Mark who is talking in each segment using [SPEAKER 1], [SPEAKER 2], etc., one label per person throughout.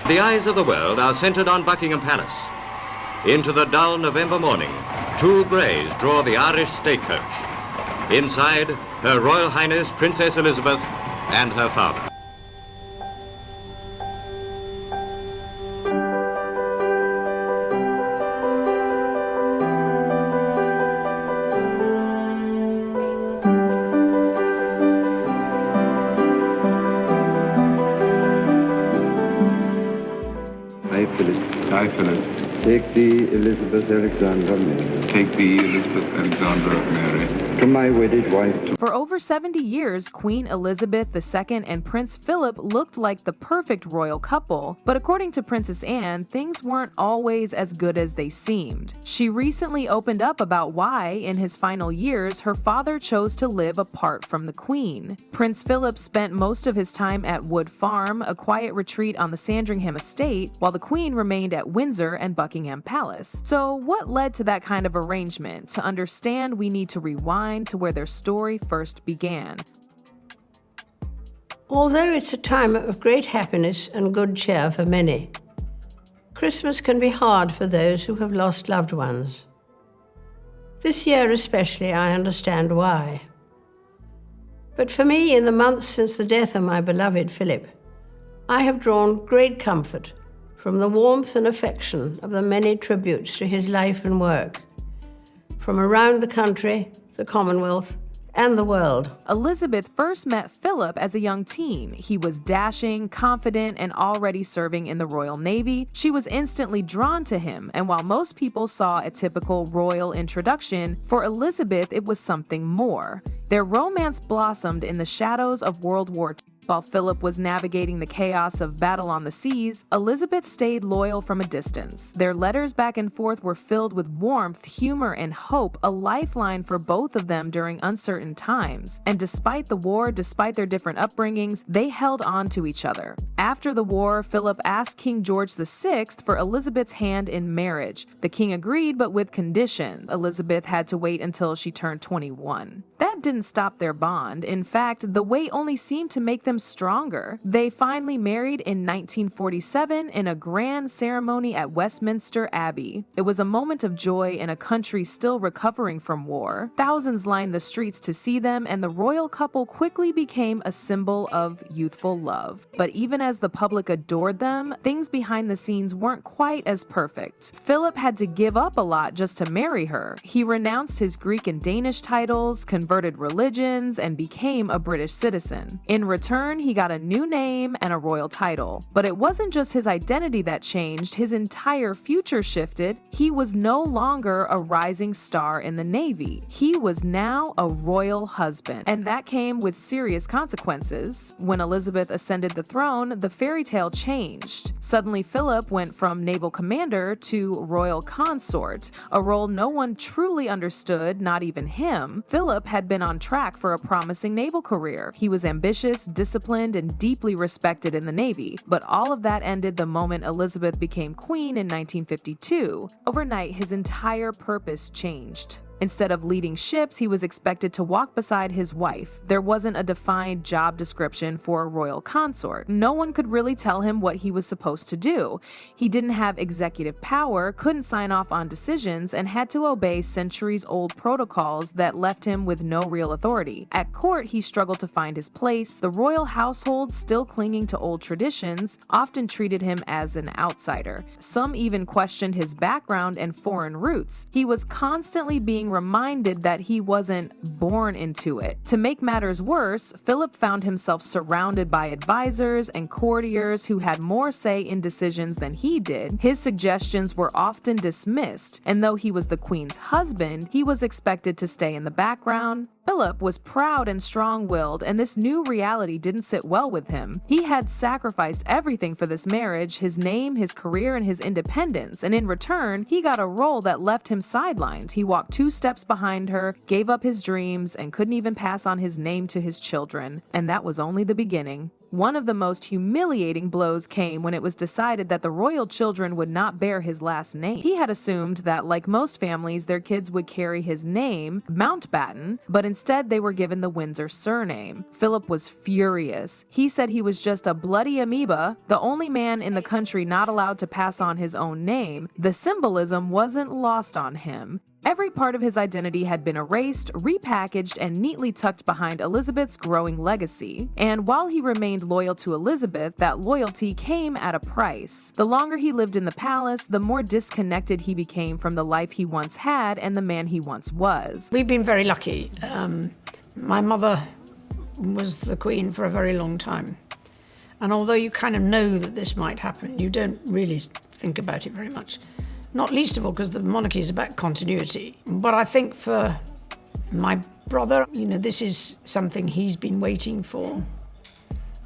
[SPEAKER 1] The eyes of the world are centred on Buckingham Palace. Into the dull November morning, two greys draw the Irish stagecoach. Inside, Her Royal Highness Princess Elizabeth and her father.
[SPEAKER 2] I, Philip.
[SPEAKER 3] I, Philip.
[SPEAKER 2] Take thee, Elizabeth Alexandra Mary.
[SPEAKER 3] Take thee, Elizabeth Alexandra Mary.
[SPEAKER 2] To my wedded wife.
[SPEAKER 4] For over 70 years, Queen Elizabeth II and Prince Philip looked like the perfect royal couple, but according to Princess Anne, things weren't always as good as they seemed. She recently opened up about why, in his final years, her father chose to live apart from the Queen. Prince Philip spent most of his time at Wood Farm, a quiet retreat on the Sandringham Estate, while the Queen remained at Windsor and Buckingham Palace. So what led to that kind of arrangement? To understand, we need to rewind to where their story first began.
[SPEAKER 5] Although it's a time of great happiness and good cheer for many, Christmas can be hard for those who have lost loved ones. This year especially, I understand why. But for me, in the months since the death of my beloved Philip, I have drawn great comfort from the warmth and affection of the many tributes to his life and work, from around the country, the Commonwealth, and the world.
[SPEAKER 4] Elizabeth first met Philip as a young teen. He was dashing, confident, and already serving in the Royal Navy. She was instantly drawn to him, and while most people saw a typical royal introduction, for Elizabeth it was something more. Their romance blossomed in the shadows of World War II. While Philip was navigating the chaos of battle on the seas, Elizabeth stayed loyal from a distance. Their letters back and forth were filled with warmth, humor, and hope, a lifeline for both of them during uncertain times. And despite the war, despite their different upbringings, they held on to each other. After the war, Philip asked King George VI for Elizabeth's hand in marriage. The king agreed, but with condition. Elizabeth had to wait until she turned 21. That didn't stop their bond. In fact, the wait only seemed to make them stronger. They finally married in 1947 in a grand ceremony at Westminster Abbey. It was a moment of joy in a country still recovering from war. Thousands lined the streets to see them, and the royal couple quickly became a symbol of youthful love. But even as the public adored them, things behind the scenes weren't quite as perfect. Philip had to give up a lot just to marry her. He renounced his Greek and Danish titles, converted religions, and became a British citizen. In return, he got a new name and a royal title. But it wasn't just his identity that changed, his entire future shifted. He was no longer a rising star in the Navy. He was now a royal husband, and that came with serious consequences. When Elizabeth ascended the throne, the fairy tale changed. Suddenly, Philip went from naval commander to royal consort, a role no one truly understood, not even him. Philip had been on track for a promising naval career. He was ambitious, disciplined, and deeply respected in the Navy. But all of that ended the moment Elizabeth became queen in 1952. Overnight, his entire purpose changed. Instead of leading ships, he was expected to walk beside his wife. There wasn't a defined job description for a royal consort. No one could really tell him what he was supposed to do. He didn't have executive power, couldn't sign off on decisions, and had to obey centuries-old protocols that left him with no real authority. At court, he struggled to find his place. The royal household, still clinging to old traditions, often treated him as an outsider. Some even questioned his background and foreign roots. He was constantly being reminded that he wasn't born into it. To make matters worse, Philip found himself surrounded by advisors and courtiers who had more say in decisions than he did. His suggestions were often dismissed, and though he was the queen's husband, he was expected to stay in the background. Philip was proud and strong-willed, and this new reality didn't sit well with him. He had sacrificed everything for this marriage, his name, his career, and his independence, and in return, he got a role that left him sidelined. He walked 2 steps behind her, gave up his dreams, and couldn't even pass on his name to his children, and that was only the beginning. One of the most humiliating blows came when it was decided that the royal children would not bear his last name. He had assumed that, like most families, their kids would carry his name, Mountbatten, but instead they were given the Windsor surname. Philip was furious. He said he was just a bloody amoeba, the only man in the country not allowed to pass on his own name. The symbolism wasn't lost on him. Every part of his identity had been erased, repackaged, and neatly tucked behind Elizabeth's growing legacy. And while he remained loyal to Elizabeth, that loyalty came at a price. The longer he lived in the palace, the more disconnected he became from the life he once had and the man he once was.
[SPEAKER 6] We've been very lucky. My mother was the Queen for a very long time. And although you kind of know that this might happen, you don't really think about it very much. Not least of all because the monarchy is about continuity. But I think for my brother, this is something he's been waiting for.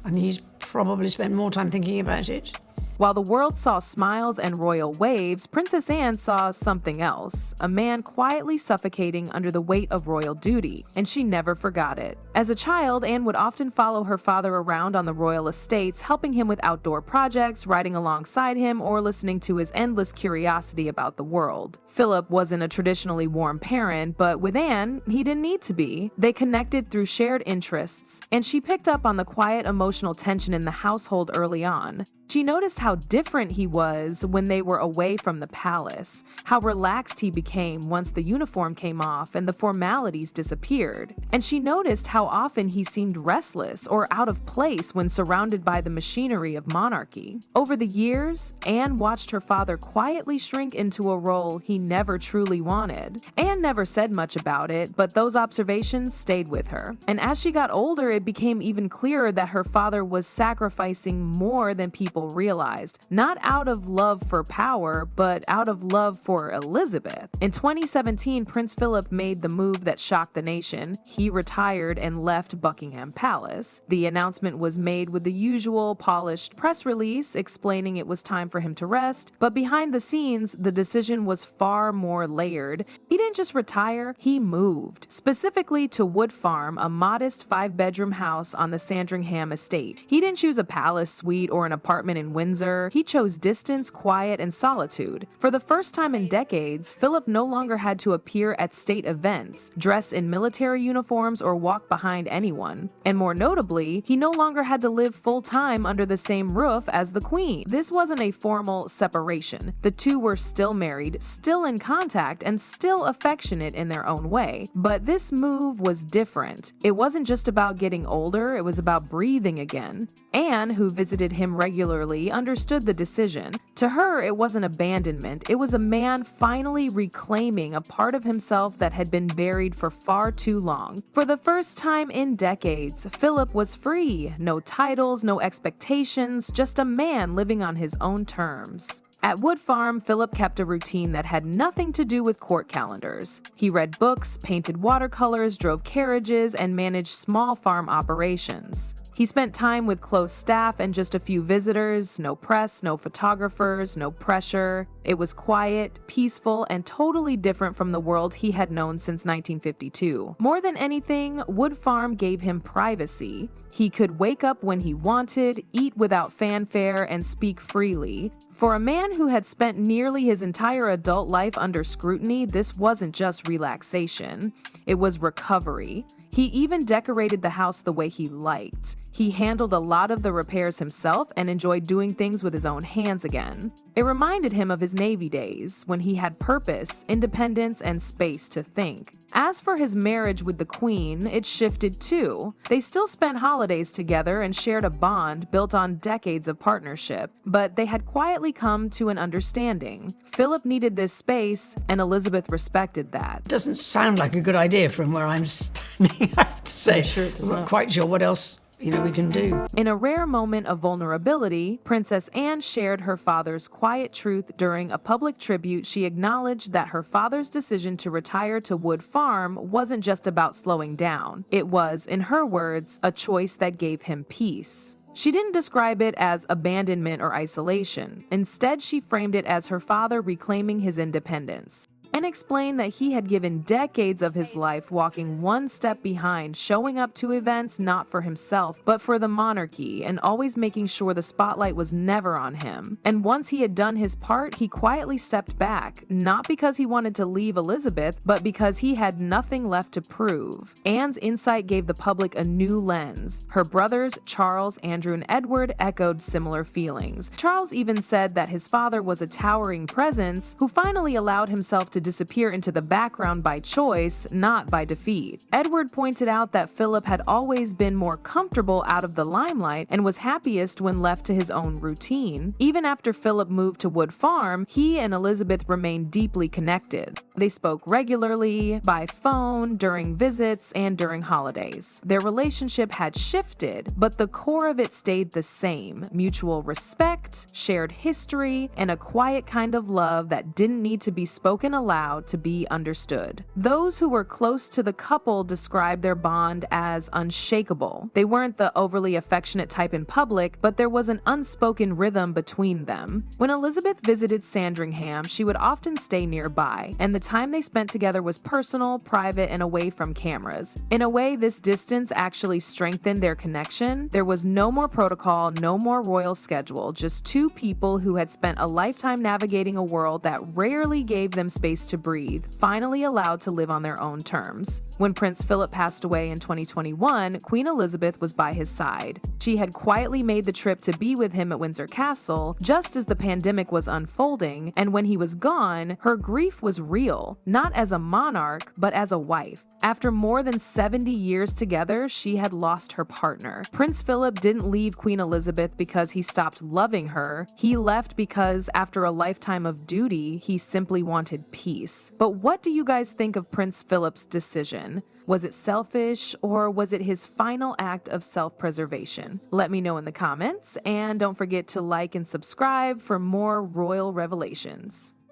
[SPEAKER 6] And he's probably spent more time thinking about it.
[SPEAKER 4] While the world saw smiles and royal waves, Princess Anne saw something else, a man quietly suffocating under the weight of royal duty, and she never forgot it. As a child, Anne would often follow her father around on the royal estates, helping him with outdoor projects, riding alongside him, or listening to his endless curiosity about the world. Philip wasn't a traditionally warm parent, but with Anne, he didn't need to be. They connected through shared interests, and she picked up on the quiet emotional tension in the household early on. She noticed how different he was when they were away from the palace, how relaxed he became once the uniform came off and the formalities disappeared. And she noticed how often he seemed restless or out of place when surrounded by the machinery of monarchy. Over the years, Anne watched her father quietly shrink into a role he never truly wanted. Anne never said much about it, but those observations stayed with her. And as she got older, it became even clearer that her father was sacrificing more than people realized, not out of love for power, but out of love for Elizabeth. In 2017, Prince Philip made the move that shocked the nation. He retired and left Buckingham Palace. The announcement was made with the usual polished press release explaining it was time for him to rest, but behind the scenes, the decision was far more layered. He didn't just retire, he moved, specifically to Wood Farm, a modest 5-bedroom house on the Sandringham Estate. He didn't choose a palace suite or an apartment in Windsor. He chose distance, quiet, and solitude. For the first time in decades, Philip no longer had to appear at state events, dress in military uniforms, or walk behind anyone. And more notably, he no longer had to live full-time under the same roof as the Queen. This wasn't a formal separation. The two were still married, still in contact, and still affectionate in their own way. But this move was different. It wasn't just about getting older, it was about breathing again. Anne, who visited him regularly, understood the decision. To her, it wasn't abandonment. It was a man finally reclaiming a part of himself that had been buried for far too long. For the first time in decades, Philip was free. No titles, no expectations, just a man living on his own terms. At Wood Farm, Philip kept a routine that had nothing to do with court calendars. He read books, painted watercolors, drove carriages, and managed small farm operations. He spent time with close staff and just a few visitors, no press, no photographers, no pressure. It was quiet, peaceful, and totally different from the world he had known since 1952. More than anything, Wood Farm gave him privacy. He could wake up when he wanted, eat without fanfare, and speak freely. For a man who had spent nearly his entire adult life under scrutiny, this wasn't just relaxation. It was recovery. He even decorated the house the way he liked. He handled a lot of the repairs himself and enjoyed doing things with his own hands again. It reminded him of his Navy days, when he had purpose, independence, and space to think. As for his marriage with the Queen, it shifted too. They still spent holidays together and shared a bond built on decades of partnership, but they had quietly come to an understanding. Philip needed this space, and Elizabeth respected that.
[SPEAKER 6] Doesn't sound like a good idea from where I'm standing, I have to say.
[SPEAKER 7] Sure it does
[SPEAKER 6] I'm
[SPEAKER 7] not.
[SPEAKER 6] not quite sure what else we can do.
[SPEAKER 4] In a rare moment of vulnerability, Princess Anne shared her father's quiet truth during a public tribute. She acknowledged that her father's decision to retire to Wood Farm wasn't just about slowing down. It was, in her words, a choice that gave him peace. She didn't describe it as abandonment or isolation. Instead, she framed it as her father reclaiming his independence. and explained that he had given decades of his life walking one step behind, showing up to events not for himself, but for the monarchy, and always making sure the spotlight was never on him. And once he had done his part, he quietly stepped back, not because he wanted to leave Elizabeth, but because he had nothing left to prove. Anne's insight gave the public a new lens. Her brothers, Charles, Andrew, and Edward, echoed similar feelings. Charles even said that his father was a towering presence who finally allowed himself to disappear into the background by choice, not by defeat. Edward pointed out that Philip had always been more comfortable out of the limelight and was happiest when left to his own routine. Even after Philip moved to Wood Farm, he and Elizabeth remained deeply connected. They spoke regularly, by phone, during visits, and during holidays. Their relationship had shifted, but the core of it stayed the same: mutual respect, shared history, and a quiet kind of love that didn't need to be spoken aloud to be understood. Those who were close to the couple described their bond as unshakable. They weren't the overly affectionate type in public, but there was an unspoken rhythm between them. When Elizabeth visited Sandringham, she would often stay nearby, and the time they spent together was personal, private, and away from cameras. In a way, this distance actually strengthened their connection. There was no more protocol, no more royal schedule, just two people who had spent a lifetime navigating a world that rarely gave them space to breathe, finally allowed to live on their own terms. When Prince Philip passed away in 2021, Queen Elizabeth was by his side. She had quietly made the trip to be with him at Windsor Castle just as the pandemic was unfolding, and when he was gone, her grief was real, not as a monarch, but as a wife. After more than 70 years together, she had lost her partner. Prince Philip didn't leave Queen Elizabeth because he stopped loving her. He left because, after a lifetime of duty, he simply wanted peace. But what do you guys think of Prince Philip's decision? Was it selfish, or was it his final act of self-preservation? Let me know in the comments, and don't forget to like and subscribe for more royal revelations.